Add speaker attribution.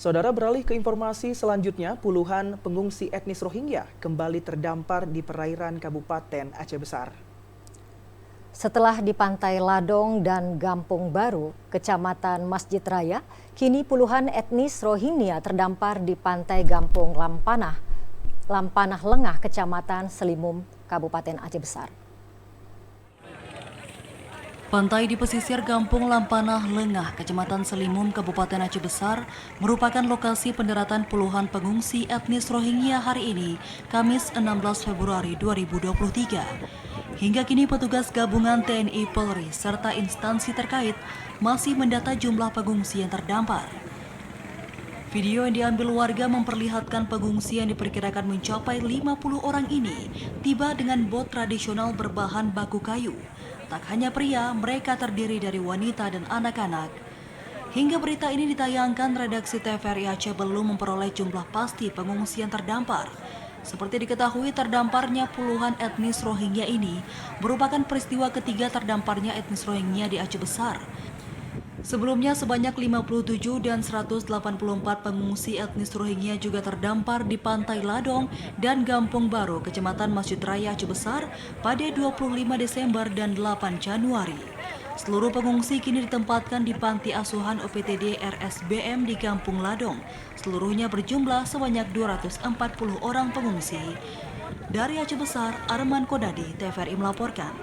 Speaker 1: Saudara, beralih ke informasi selanjutnya, puluhan pengungsi etnis Rohingya kembali terdampar di perairan Kabupaten Aceh Besar.
Speaker 2: Setelah di Pantai Ladong dan Gampung Baru, Kecamatan Masjid Raya, kini puluhan etnis Rohingya terdampar di Pantai Gampung Lampanah Lengah, Kecamatan Selimum, Kabupaten Aceh Besar.
Speaker 3: Pantai di pesisir Gampung Lampanah Lengah, Kecamatan Selimum, Kabupaten Aceh Besar, merupakan lokasi pendaratan puluhan pengungsi etnis Rohingya hari ini, Kamis 16 Februari 2023. Hingga kini petugas gabungan TNI Polri serta instansi terkait masih mendata jumlah pengungsi yang terdampar. Video yang diambil warga memperlihatkan pengungsi yang diperkirakan mencapai 50 orang ini tiba dengan bot tradisional berbahan baku kayu. Tak hanya pria, mereka terdiri dari wanita dan anak-anak. Hingga berita ini ditayangkan, redaksi TVRI Aceh belum memperoleh jumlah pasti pengungsi yang terdampar. Seperti diketahui, terdamparnya puluhan etnis Rohingya ini merupakan peristiwa ketiga terdamparnya etnis Rohingya di Aceh Besar. Sebelumnya sebanyak 57 dan 184 pengungsi etnis Rohingya juga terdampar di Pantai Ladong dan Gampung Baru, Kecamatan Masjid Raya Aceh Besar pada 25 Desember dan 8 Januari. Seluruh pengungsi kini ditempatkan di Panti Asuhan OPTD RSBM di Gampung Ladong. Seluruhnya berjumlah sebanyak 240 orang pengungsi. Dari Aceh Besar, Arman Kodadi, TVRI melaporkan.